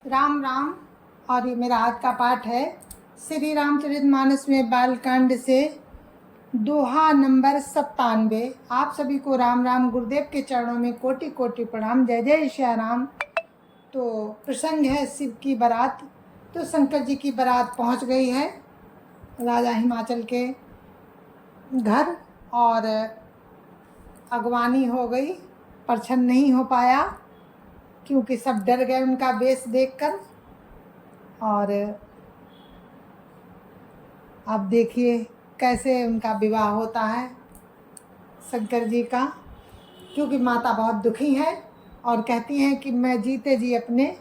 राम राम। और ये मेरा आज का पाठ है श्री रामचरितमानस में बालकांड से दोहा नंबर 97। आप सभी को राम राम। गुरुदेव के चरणों में कोटि कोटि प्रणाम। जय जय श्री राम। तो प्रसंग है शिव की बारात। तो शंकर जी की बारात पहुंच गई है राजा हिमाचल के घर और अगवानी हो गई। परछन नहीं हो पाया क्योंकि सब डर गए उनका वेश देखकर। और अब देखिए कैसे उनका विवाह होता है शंकर जी का, क्योंकि माता बहुत दुखी है और कहती हैं कि मैं जीते जी अपने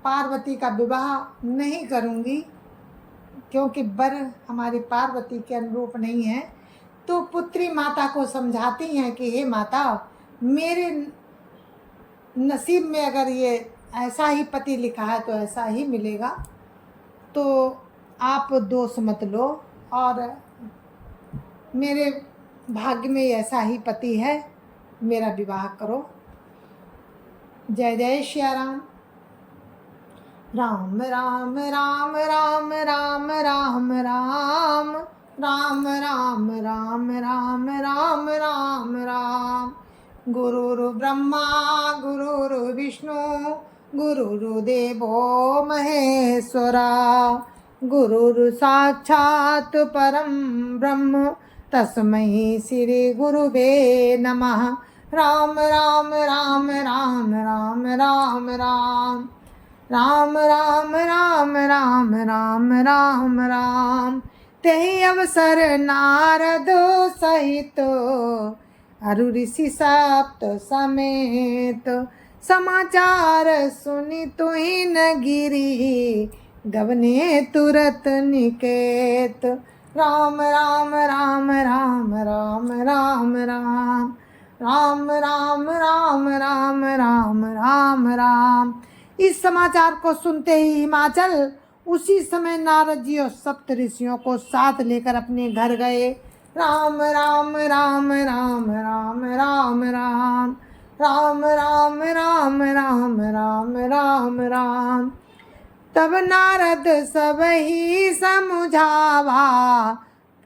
पार्वती का विवाह नहीं करूंगी क्योंकि वर हमारी पार्वती के अनुरूप नहीं है। तो पुत्री माता को समझाती हैं कि हे माता, मेरे नसीब में अगर ये ऐसा ही पति लिखा है तो ऐसा ही मिलेगा, तो आप दोष मत लो और मेरे भाग्य में ऐसा ही पति है, मेरा विवाह करो। जय जय श्री राम। राम राम राम राम राम राम राम राम राम राम राम राम राम राम। गुरुर् ब्रह्मा गुरुर्विष्णु गुरुर्देवो महेश्वरा। गुरुर् साक्षात् परं ब्रह्म तस्मै श्री गुरुवे नमः। राम राम राम राम राम राम राम राम राम राम राम राम राम राम। तेहि अवसर नारद सहित अरु ऋषि सप्त समेत। समाचार सुनि तुहि न गिरी गवने तुरत निकेत। राम राम राम राम राम राम राम राम राम राम राम राम राम राम। इस समाचार को सुनते ही हिमाचल उसी समय नारद जी और सप्त ऋषियों को साथ लेकर अपने घर गए। राम राम राम राम राम राम राम राम राम राम राम राम राम राम। तब नारद सब ही समुझावा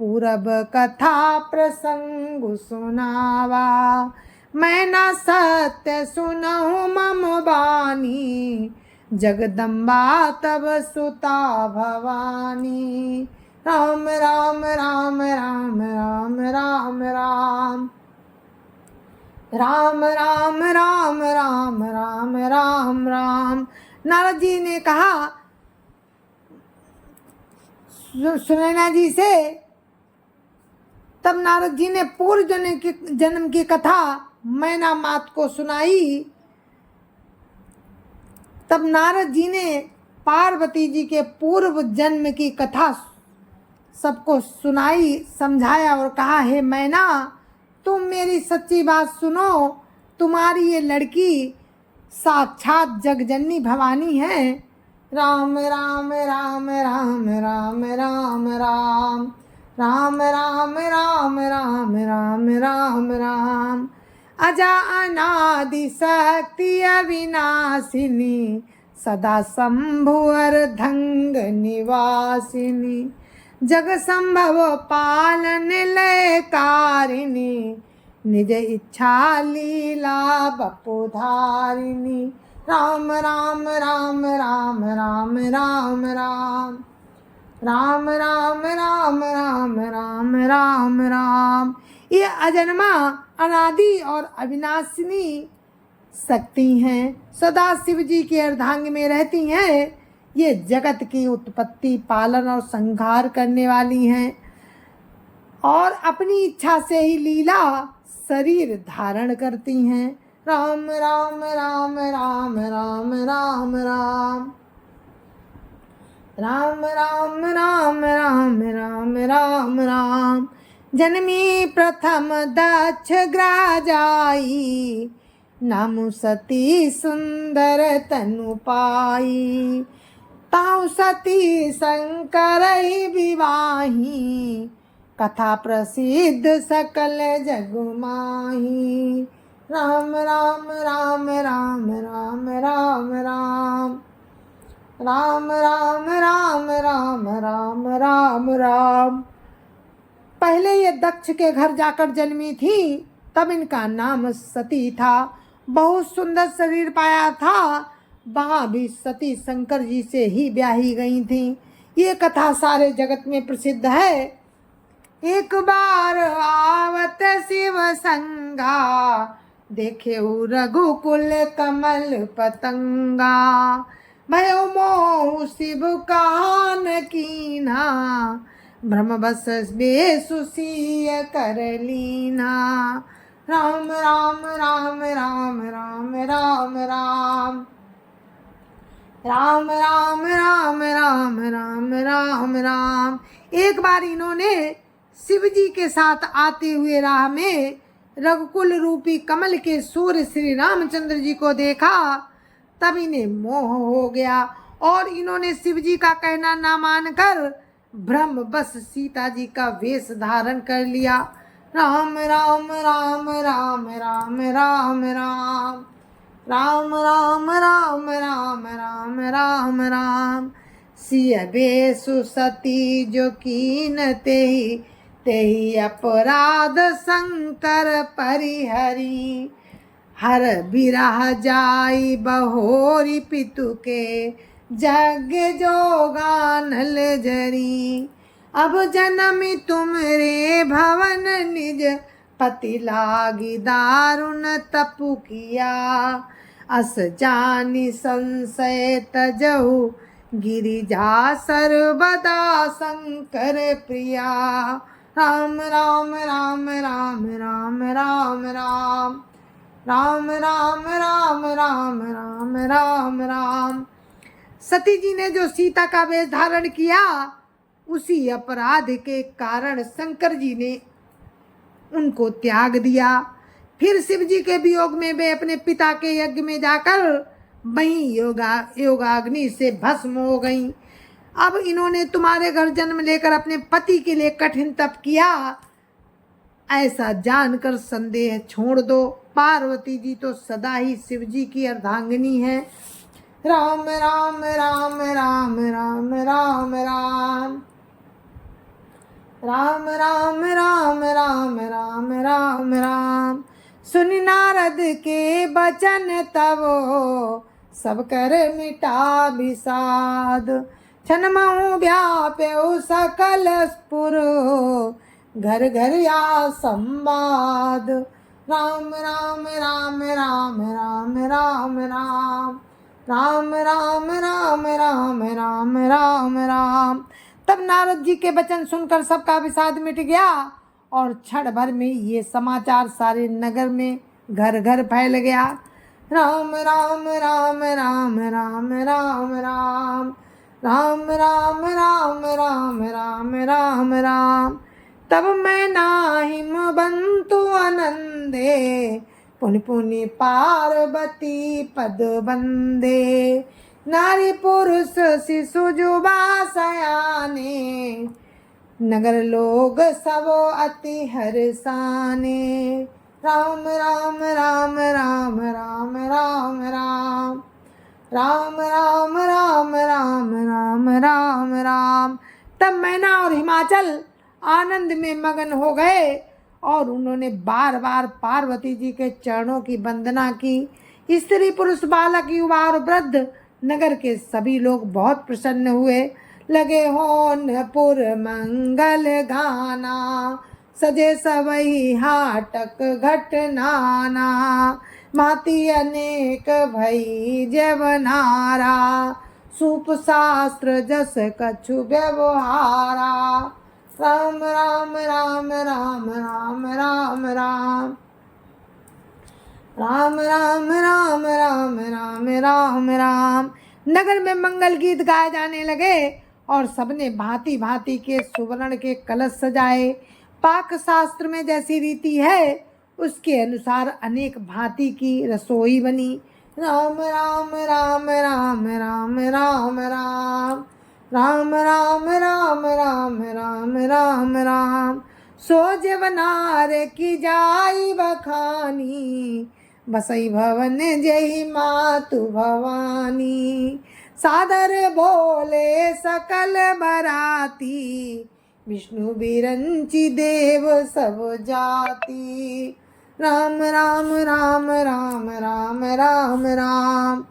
पूरब कथा प्रसंग सुनावा। मैं न सत्य सुनहु मम बानी जगदम्बा तब सुता भवानी। राम राम राम राम राम राम राम राम राम राम राम राम राम राम। नारद जी ने कहा सुनैना जी से। तब नारद जी ने पूर्व जन्म की कथा मैना मात को सुनाई। तब नारद जी ने पार्वती जी के पूर्व जन्म की कथा सबको सुनाई, समझाया और कहा, हे मैना, तुम मेरी सच्ची बात सुनो। तुम्हारी ये लड़की साक्षात जगजननी भवानी है। राम राम राम राम राम राम राम राम राम राम राम राम राम राम। अजा अनादि शक्ति अविनाशिनी सदा शंभु अर्धंग निवासिनी। जग संभव पालन लयकारिणी निज इच्छा लीला बपुधारिणी। राम राम राम राम राम राम राम राम राम राम राम राम राम राम। ये अजन्मा अनादि और अविनाशिनी शक्ति हैं, सदा शिव जी के अर्धांग में रहती हैं। ये जगत की उत्पत्ति, पालन और संहार करने वाली हैं और अपनी इच्छा से ही लीला शरीर धारण करती हैं। राम राम राम राम राम राम राम राम राम राम राम राम राम राम। जन्मी प्रथम दक्ष ग्रह जाई नामु सती सुंदर तनु पाई। ताऊ सती शंकर विवाही कथा प्रसिद्ध सकल जग माही। राम राम राम राम राम राम राम राम राम राम राम राम राम राम। पहले ये दक्ष के घर जाकर जन्मी थी, तब इनका नाम सती था। बहुत सुंदर शरीर पाया था, वहाँ भी सती शंकर जी से ही ब्याही गई थी। ये कथा सारे जगत में प्रसिद्ध है। एक बार आवत शिव संगा, देखे रघुकुल कमल पतंगा। भयो मोह शिव कान कीना, ब्रह्म बस बेसुसीय कर लीना। राम राम राम राम राम राम राम राम राम राम राम राम राम राम। एक बार इन्होंने शिव जी के साथ आते हुए राह में रघुकुल रूपी कमल के सूर्य श्री रामचंद्र जी को देखा। तब इन्हें मोह हो गया और इन्होंने शिव जी का कहना ना मानकर ब्रह्म बस सीता जी का वेश धारण कर लिया। राम राम राम राम राम राम राम राम राम राम राम राम राम राम। सिय बेसु सती जो कीन तेहि, तेहि अपराध शंकर परिहरी। हर बिरह जाई बहोरी पितु के, जग जोगानल जरी। अब जन्मी तुमरे भवन निज, पति लागी दारुण तपु किया। अस जानी संशय तजहु, गिरिजा सर्वदा शंकर प्रिया। राम राम राम राम राम राम राम राम राम राम राम राम राम राम। सती जी ने जो सीता का वेश धारण किया, उसी अपराध के कारण शंकर जी ने उनको त्याग दिया। फिर शिव जी के वियोग में वे अपने पिता के यज्ञ में जाकर वहीं योगाग्नि से भस्म हो गईं। अब इन्होंने तुम्हारे घर जन्म लेकर अपने पति के लिए कठिन तप किया, ऐसा जानकर संदेह छोड़ दो। पार्वती जी तो सदा ही शिव जी की अर्धांगिनी है। राम राम राम राम राम राम राम राम राम राम राम राम राम राम। सुन नारद के बचन तब, सब कर मिटा विषाद। छन महु व्याप्यौ सकल स्पुर, घर घर या संवाद। राम राम राम राम राम राम राम राम राम राम राम राम राम राम। तब नारद जी के वचन सुनकर सबका विषाद मिट गया और क्षण भर में ये समाचार सारे नगर में घर घर फैल गया। राम राम राम राम राम राम राम राम राम राम राम राम राम राम। तब मैं नाहिम बंतु आनंदे, पुनि पुनि पार्वती पद बंदे। नारी पुरुष शिशु जुबा सयाने, नगर लोग सब अति हर्षाने। राम राम राम राम राम राम राम राम राम राम राम राम राम राम। तब मैना और हिमाचल आनंद में मगन हो गए और उन्होंने बार बार पार्वती जी के चरणों की वंदना की। स्त्री पुरुष बालक युवा और वृद्ध नगर के सभी लोग बहुत प्रसन्न हुए। लगे होनपुर मंगल गाना, सजे सबई हाटक घट नाना। माती अनेक भई जवनारा, सूप शास्त्र जस कछु व्यवहारा। राम राम राम राम राम राम राम राम राम राम राम राम राम राम। नगर में मंगल गीत गाए जाने लगे और सबने भांति भांति के सुवर्ण के कलश सजाए। पाक शास्त्र में जैसी रीति है, उसके अनुसार अनेक भांति की रसोई बनी। राम राम राम राम राम राम राम राम राम राम राम राम राम राम। सो जवनार की जाई बखानी, बसई भवन जय मातु भवानी। सादर बोले सकल बराती, विष्णु बिरंची देव सब जाति। राम राम राम राम राम राम राम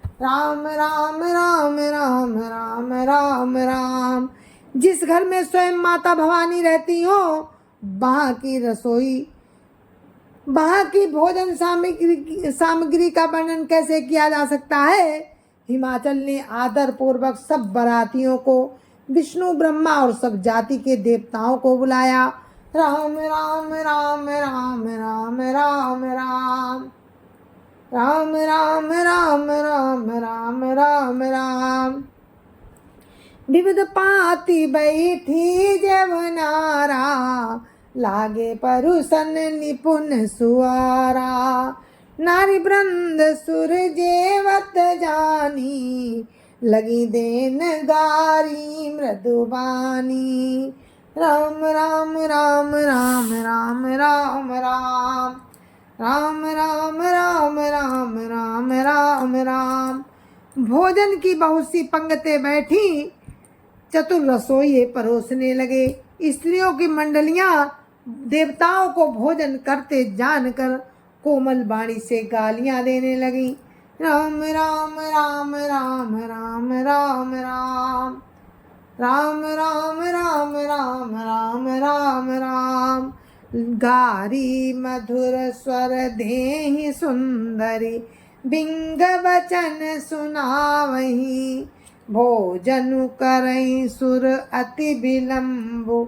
राम राम राम राम राम राम राम। जिस घर में स्वयं माता भवानी रहती हो, वहाँ की रसोई, वहाँ की भोजन सामग्री का वर्णन कैसे किया जा सकता है। हिमाचल ने आदर पूर्वक सब बरातियों को, विष्णु ब्रह्मा और सब जाति के देवताओं को बुलाया। राम राम राम राम राम राम राम राम राम राम राम राम राम राम। विविध पाति बैठी जवनारा, लागे परुसन निपुण सुआरा। नारी वृंद सुर जेवत जानी, लगी देन गारी मृदुबानी। राम राम राम राम राम राम राम राम राम राम राम राम राम राम। भोजन की बहुत सी पंक्तियां बैठी, चतुर रसोइये परोसने लगे। स्त्रियों की मंडलियां देवताओं को भोजन करते जानकर कोमल वाणी से गालियां देने लगी। राम राम राम राम राम राम राम राम राम राम राम राम राम राम। गारी मधुर स्वर देहि सुंदरी, बिंग वचन सुनावही। भोजन करई सुर अति विलंबु,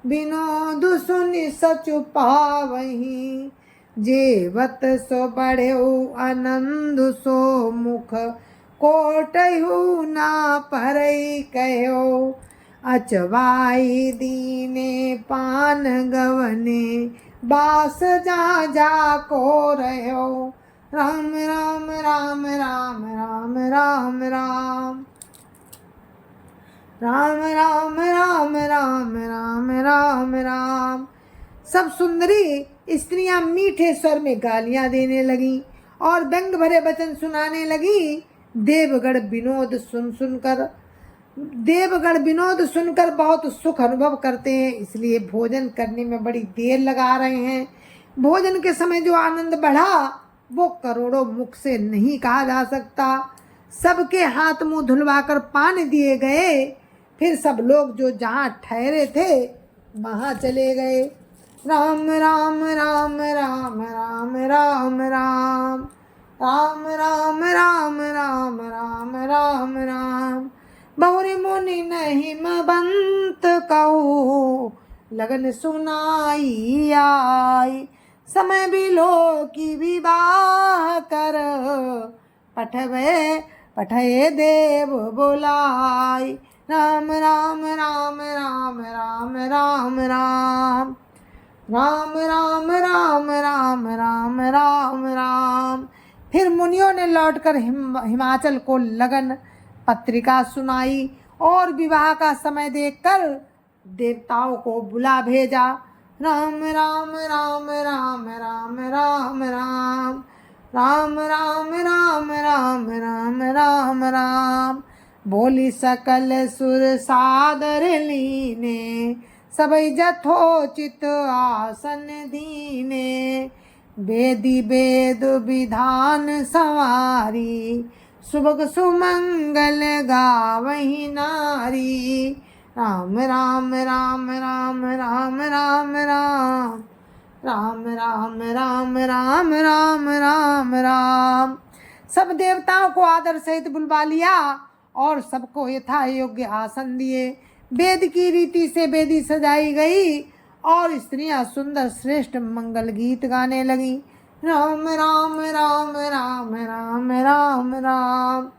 विनोद सुनि सचु पावही। जेवत सो बढ़ेउ आनंद सो मुख, कोटहु ना परई कहो। अचवाई दीने पान गवने, बास जा जा को रहो। राम राम राम राम राम राम राम राम राम राम राम राम राम राम। सब सुंदरी स्त्रियां मीठे स्वर में गालियां देने लगी और व्यंग भरे वचन सुनाने लगी। देवगण विनोद सुनकर बहुत सुख अनुभव करते हैं, इसलिए भोजन करने में बड़ी देर लगा रहे हैं। भोजन के समय जो आनंद बढ़ा वो करोड़ों मुख से नहीं कहा जा सकता। सबके हाथ मुंह धुलवाकर पानी दिए गए। फिर सब लोग जो जहाँ ठहरे थे वहाँ चले गए। राम राम राम राम राम राम राम राम राम राम राम राम राम राम। बहुरी मुनि नहीं बंत कहूँ, लगन सुनाई आई। समय बिलो की विवाह कर, पठये देव बोलाई। राम राम राम राम राम राम राम राम राम राम राम राम राम राम। फिर मुनियों ने लौटकर हिमाचल को लगन पत्रिका सुनाई और विवाह का समय देखकर देवताओं को बुला भेजा। राम राम राम राम राम राम राम राम राम राम राम राम राम राम। बोली सकल सुर सादर लीने, सबई जथोचित आसन दीने। वेदी वेद विधान सवारी, सुभग सुमंगल गावही नारी। राम राम राम राम राम राम राम राम राम राम राम राम राम राम। सब देवताओं को आदर सहित बुलवा लिया और सबको यथा योग्य आसन दिए। वेद की रीति से वेदी सजाई गई और स्त्रियां सुंदर श्रेष्ठ मंगल गीत गाने लगी। राम राम राम राम राम राम राम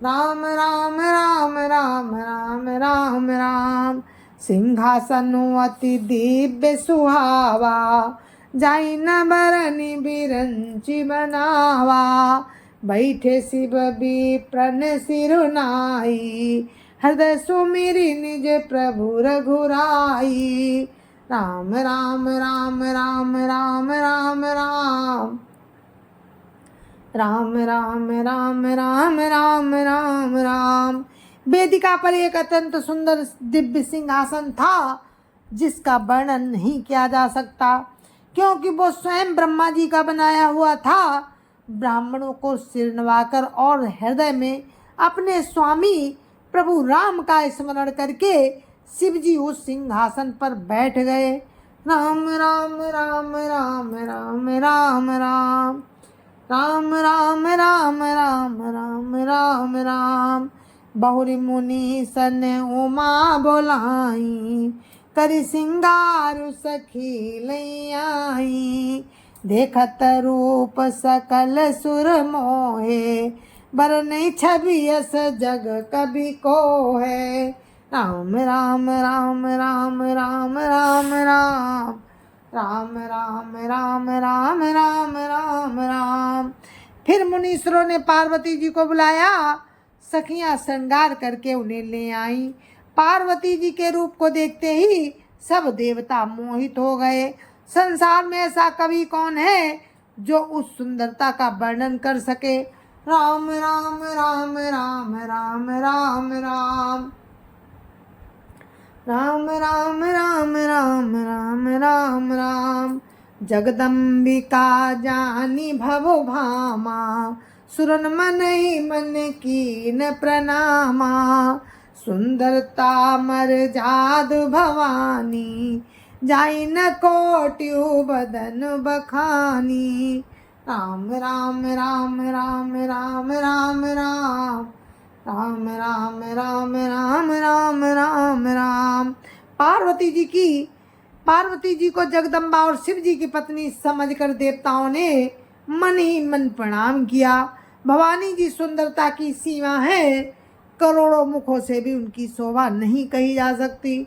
राम राम राम राम राम राम राम। सिंहासन अति दिव्य सुहावा, जाई न बरनी बिरंची बनावा। बैठे शिव विप्रन सिरुनाई, हृदय सुमिरी निज प्रभु रघुराई। राम राम राम राम राम राम राम राम राम राम राम राम राम राम। वेदिका पर एक अत्यंत सुंदर दिव्य सिंहासन था जिसका वर्णन नहीं किया जा सकता, क्योंकि वो स्वयं ब्रह्मा जी का बनाया हुआ था। ब्राह्मणों को सिर नवाकर और हृदय में अपने स्वामी प्रभु राम का स्मरण करके शिव जी उस सिंहासन पर बैठ गए। राम राम राम राम राम राम राम राम राम राम राम राम राम राम। बहुरी मुनि सन उमा बोलाई, करि सिंगार सखी लई आई। देखत रूप सकल सुर मोहे, बरनई छवि यस जग कभी को है। राम राम राम राम राम राम राम राम राम राम राम राम राम राम। फिर मुनीश्वरों ने पार्वती जी को बुलाया। सखियां श्रृंगार करके उन्हें ले आईं। पार्वती जी के रूप को देखते ही सब देवता मोहित हो गए। संसार में ऐसा कवि कौन है जो उस सुंदरता का वर्णन कर सके। राम राम राम राम राम राम राम राम राम राम राम राम राम राम। जगदम्बिका जानी भव भामा, सुरन मन ही मन कीन प्रणामा। सुंदरता मर जादु भवानी, जाई न कोट्यु बदन बखानी। राम राम राम राम राम राम राम राम राम राम राम राम राम राम। पार्वती जी को जगदम्बा और शिव जी की पत्नी समझकर देवताओं ने मन ही मन प्रणाम किया। भवानी जी सुंदरता की सीमा है, करोड़ों मुखों से भी उनकी शोभा नहीं कही जा सकती।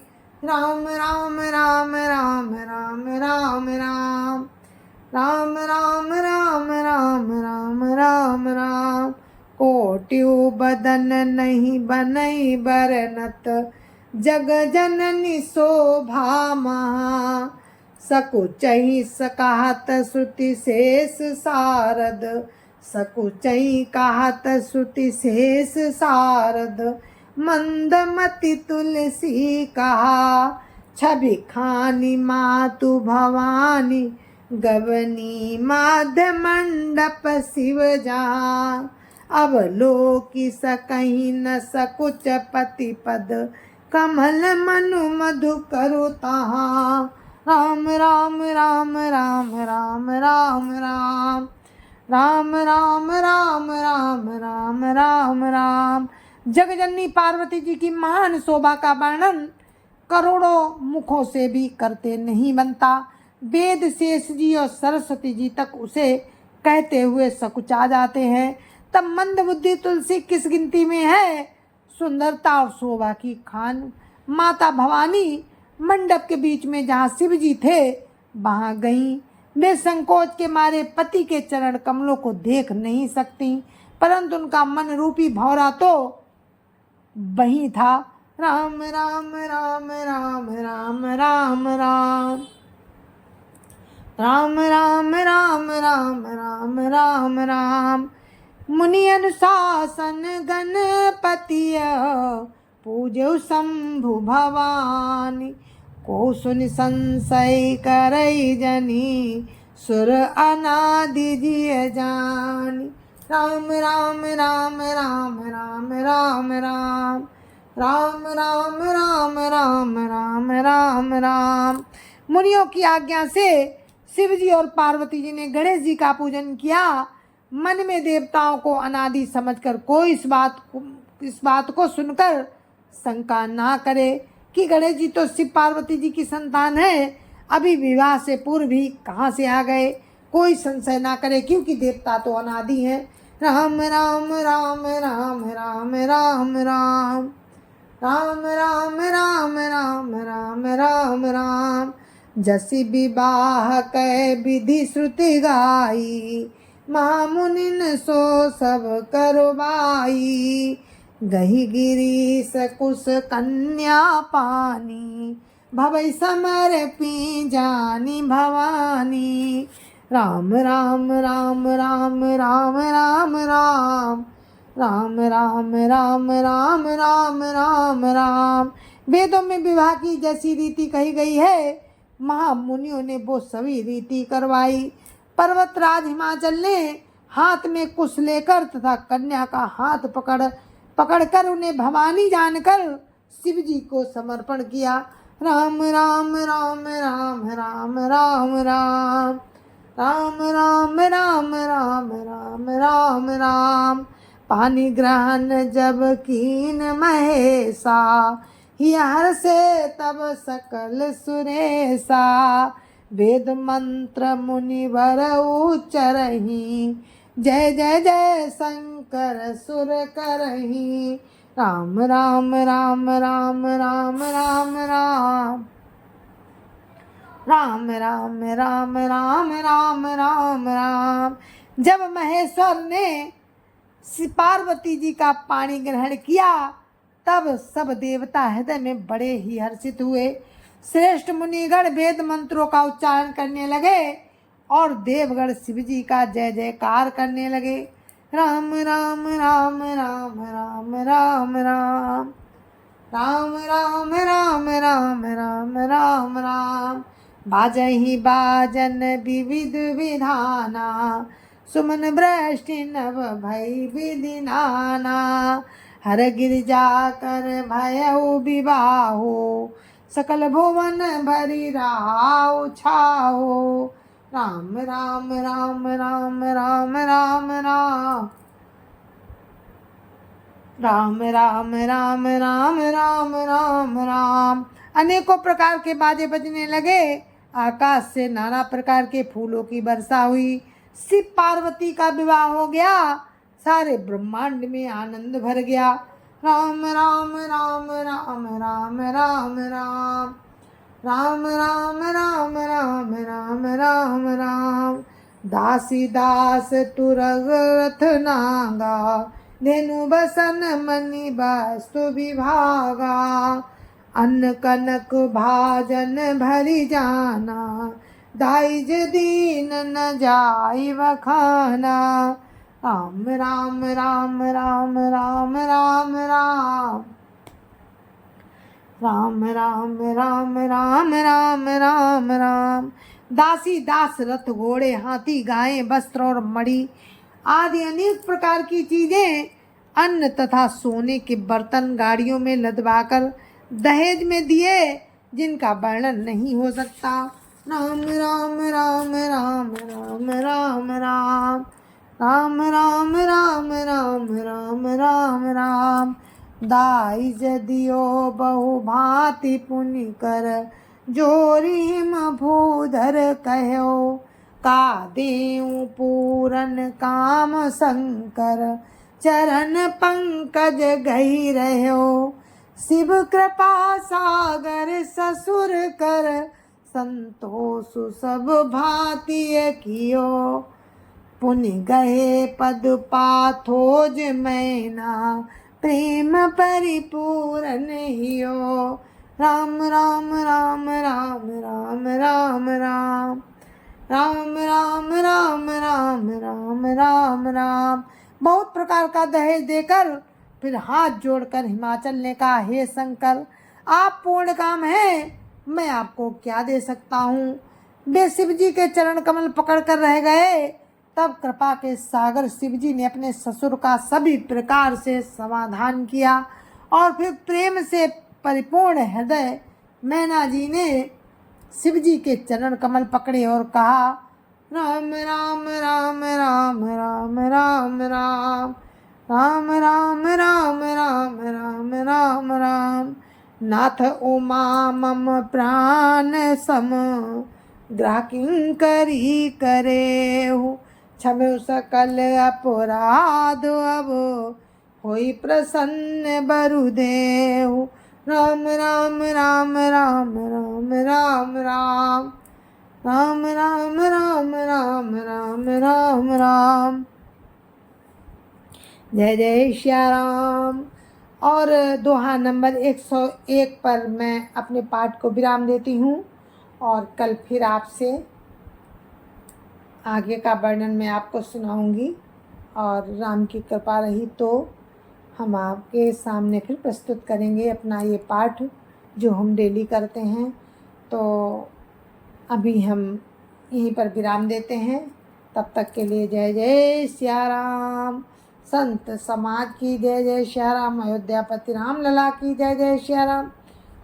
राम राम राम राम राम राम राम राम राम राम राम राम राम राम। कोट्यु बदन नहीं बनई बरनत, जग जननी शोभा महा। सकुचहि सकहत श्रुति शेष सारद, सकुचहि कहत श्रुति शेष सारद। मंदमति तुलसी कहा, छवि खानी मातु भवानी। गवनी माध्य मंडप शिव जहाँ, अब लोकी सकहीं न सकुच पति पद। कमल मनु मधु करु तहाँ। राम राम राम राम राम राम राम राम राम राम राम राम राम राम। जगजननी पार्वती जी की महान शोभा का वर्णन करोड़ों मुखों से भी करते नहीं बनता। वेद शेष जी और सरस्वती जी तक उसे कहते हुए सकुचा जाते हैं, तब मंद बुद्धि तुलसी किस गिनती में है। सुंदरता और शोभा की खान माता भवानी मंडप के बीच में जहाँ शिव जी थे वहाँ गईं। वे संकोच के मारे पति के चरण कमलों को देख नहीं सकती, परंतु उनका मन रूपी भौरा तो वहीं था। राम राम राम राम राम राम राम राम राम राम राम राम राम राम। मुनि अनुशासन गणपतिय, पूजो शंभु भवानी। को सुनि संशय करई जनी, सुर अनादि जिय जानी। राम राम राम राम राम राम राम राम राम राम राम राम राम राम। मुनियों की आज्ञा से शिव जी और पार्वती जी ने गणेश जी का पूजन किया। मन में देवताओं को अनादि समझकर कोई इस बात को सुनकर शंका ना करे कि गणेश जी तो शिव पार्वती जी की संतान है, अभी विवाह से पूर्व ही कहाँ से आ गए। कोई संशय ना करे, क्योंकि देवता तो अनादि हैं। राम राम राम राम राम राम राम राम राम राम राम राम राम राम। जसि विवाह कै विधि श्रुति गाई, महामुनिन सो सब करवाई। गही गिरीश कुश कन्या पानी, भवै समर पी जानी भवानी। राम राम राम राम राम राम राम राम राम राम राम राम राम राम। वेदों में विवाह की जैसी रीति कही गई है, महामुनियों ने वो सभी रीति करवाई। पर्वतराज हिमाचल ने हाथ में कुश लेकर तथा कन्या का हाथ पकड़कर उन्हें भवानी जानकर शिव जी को समर्पण किया। राम राम राम राम राम राम राम राम राम राम राम राम राम राम। पानी ग्रहण जब कीन महेशा, हर से तब सकल सुरेशा। वेद मंत्र मुनिवर उच्चरहि, जय जय जय शंकर सुर करहि। राम राम राम राम राम राम राम राम राम राम राम राम राम राम। जब महेश्वर ने पार्वती जी का पानी ग्रहण किया, तब सब देवता हृदय में बड़े ही हर्षित हुए। श्रेष्ठ मुनिगण वेद मंत्रों का उच्चारण करने लगे और देवगण शिव जी का जय जयकार करने लगे। राम राम राम राम राम राम राम राम राम राम राम राम राम राम। बाजहि बाजन विविध विधाना, सुमन वृष्टि नभ भई विधि नाना। हर गिरिजा कर भयउ विवाहो, सकल भुवन भरी राउ छाओ। राम राम राम राम राम राम राम राम राम राम राम राम राम राम। अनेकों प्रकार के बाजे बजने लगे, आकाश से नाना प्रकार के फूलों की वर्षा हुई। शिव पार्वती का विवाह हो गया, सारे ब्रह्मांड में आनंद भर गया। राम राम राम राम राम राम राम राम राम राम राम राम राम राम। दासी दास तुरग रथ नागा, धेनु बसन मणि वस्तु विभागा। अन्न कनक भाजन भरी जाना, दाइज दीन न जाई बखाना। राम राम राम राम राम राम राम राम राम राम राम राम राम राम। दासी दास रथ घोड़े हाथी गायें वस्त्र और मणि आदि अनेक प्रकार की चीजें, अन्न तथा सोने के बर्तन गाड़ियों में लदवाकर दहेज में दिए, जिनका वर्णन नहीं हो सकता। राम राम राम राम राम राम राम राम राम राम राम राम राम राम। दाई जदियो बहु भांति पुनि कर, जोरी भूधर कहो। का देऊ पूरन काम शंकर, चरण पंकज गही रहो। शिव कृपा सागर ससुर कर, संतोष सब भांति कियो। पुनि गए पद पाथोज मैना, प्रेम परिपूर्ण हियो। राम राम राम राम राम राम राम राम राम राम राम राम राम राम। बहुत प्रकार का दहेज देकर फिर हाथ जोड़कर हिमाचल ने कहा, हे शंकर, आप पूर्ण काम हैं, मैं आपको क्या दे सकता हूँ। वे शिव जी के चरण कमल पकड़ कर रह गए। तब कृपा के सागर शिव जी ने अपने ससुर का सभी प्रकार से समाधान किया और फिर प्रेम से परिपूर्ण हृदय मैना जी ने शिव जी के चरण कमल पकड़े और कहा, राम राम राम राम राम राम राम राम राम राम राम राम राम राम। नाथ उमा मम प्राण सम, ग्राह करी करे हो। क्षमु सकल अपराध अब, होई प्रसन्न बरुदेव। राम राम राम राम राम राम राम राम राम राम राम राम राम राम। जय जय श्या राम। और दोहा नंबर 101 पर मैं अपने पाठ को विराम देती हूँ और कल फिर आपसे आगे का वर्णन मैं आपको सुनाऊंगी, और राम की कृपा रही तो हम आपके सामने फिर प्रस्तुत करेंगे अपना ये पाठ जो हम डेली करते हैं। तो अभी हम यहीं पर विराम देते हैं। तब तक के लिए जय जय सिया राम। संत समाज की जय जय सिया राम। अयोध्यापति राम लला की जय जय सिया राम।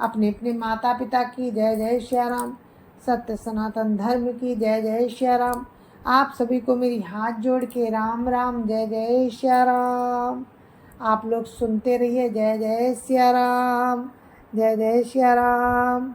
अपने अपने माता पिता की जय जय सिया राम। सत्य सनातन धर्म की जय जय सिया राम। आप सभी को मेरी हाथ जोड़ के राम राम जय जय सिया राम। आप लोग सुनते रहिए। जय जय सिया राम, जय जय सिया राम।